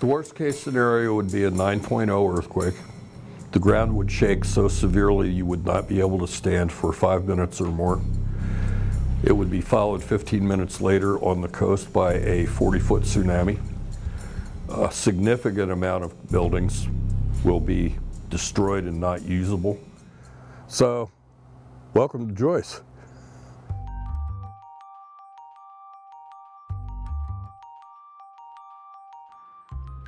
The worst case scenario would be a 9.0 earthquake. The ground would shake so severely you would not be able to stand for 5 minutes or more. It would be followed 15 minutes later on the coast by a 40-foot tsunami. A significant amount of buildings will be destroyed and not usable. So, welcome to Joyce.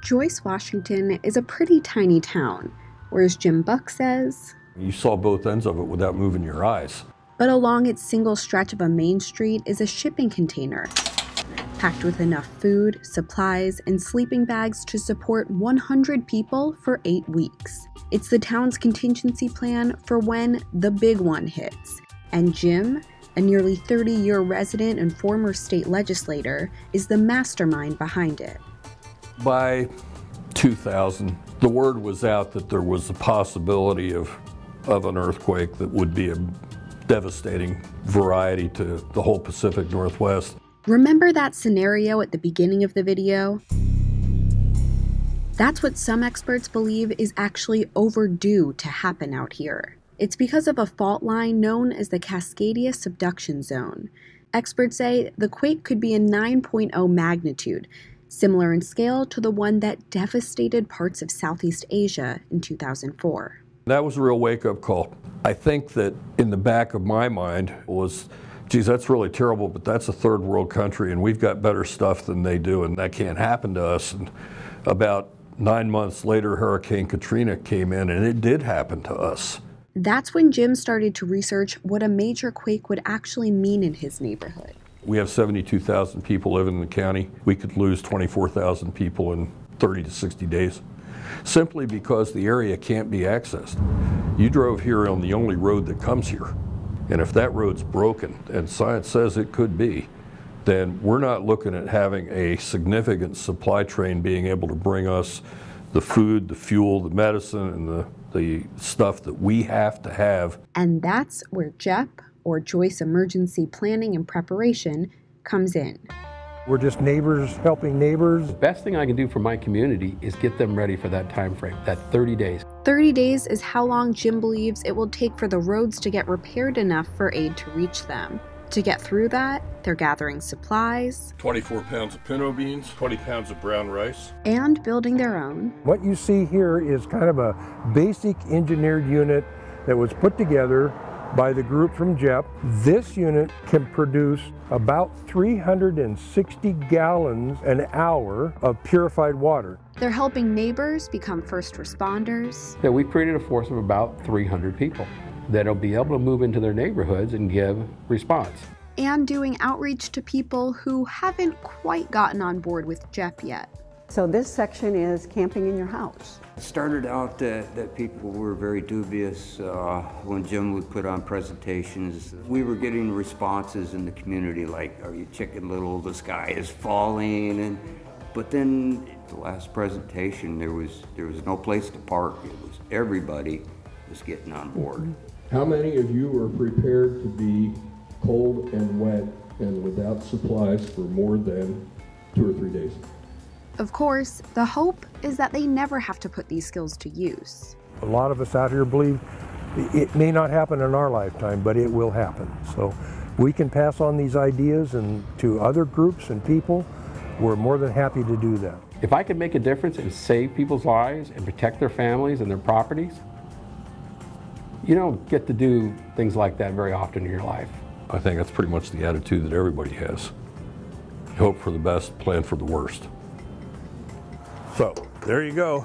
Joyce, Washington is a pretty tiny town, or as Jim Buck says, You saw both ends of it without moving your eyes. But along its single stretch of a main street is a shipping container, packed with enough food, supplies, and sleeping bags to support 100 people for 8 weeks. It's the town's contingency plan for when the big one hits. And Jim, a nearly 30-year resident and former state legislator, is the mastermind behind it. By 2000, the word was out that there was a possibility of an earthquake that would be a devastating variety to the whole Pacific Northwest. Remember that scenario at the beginning of the video? That's what some experts believe is actually overdue to happen out here. It's because of a fault line known as the Cascadia Subduction Zone. Experts say the quake could be a 9.0 magnitude, similar in scale to the one that devastated parts of Southeast Asia in 2004. That was a real wake-up call. I think that in the back of my mind was, geez, that's really terrible, but that's a third world country and we've got better stuff than they do and that can't happen to us. And about 9 months later, Hurricane Katrina came in and it did happen to us. That's when Jim started to research what a major quake would actually mean in his neighborhood. We have 72,000 people living in the county. We could lose 24,000 people in 30 to 60 days, simply because the area can't be accessed. You drove here on the only road that comes here, and if that road's broken, and science says it could be, then we're not looking at having a significant supply train being able to bring us the food, the fuel, the medicine, and the stuff that we have to have. And that's where JEP, or Joyce Emergency Planning and Preparation, comes in. We're just neighbors helping neighbors. The best thing I can do for my community is get them ready for that time frame, that 30 days. 30 days is how long Jim believes it will take for the roads to get repaired enough for aid to reach them. To get through that, they're gathering supplies, 24 pounds of pinto beans, 20 pounds of brown rice, and building their own. What you see here is kind of a basic engineered unit that was put together by the group from JEP. This unit can produce about 360 gallons an hour of purified water. They're helping neighbors become first responders. Yeah, we created a force of about 300 people that'll be able to move into their neighborhoods and give response. And doing outreach to people who haven't quite gotten on board with JEP yet. So this section is camping in your house. It started out that people were very dubious when Jim would put on presentations. We were getting responses in the community like, "Are you chicken little? The sky is falling." But then the last presentation, there was no place to park. It was everybody was getting on board. How many of you are prepared to be cold and wet and without supplies for more than 2 or 3 days? Of course, the hope is that they never have to put these skills to use. A lot of us out here believe it may not happen in our lifetime, but it will happen. So we can pass on these ideas and to other groups and people. We're more than happy to do that. If I can make a difference and save people's lives and protect their families and their properties, you don't get to do things like that very often in your life. I think that's pretty much the attitude that everybody has. Hope for the best, plan for the worst. So, there you go.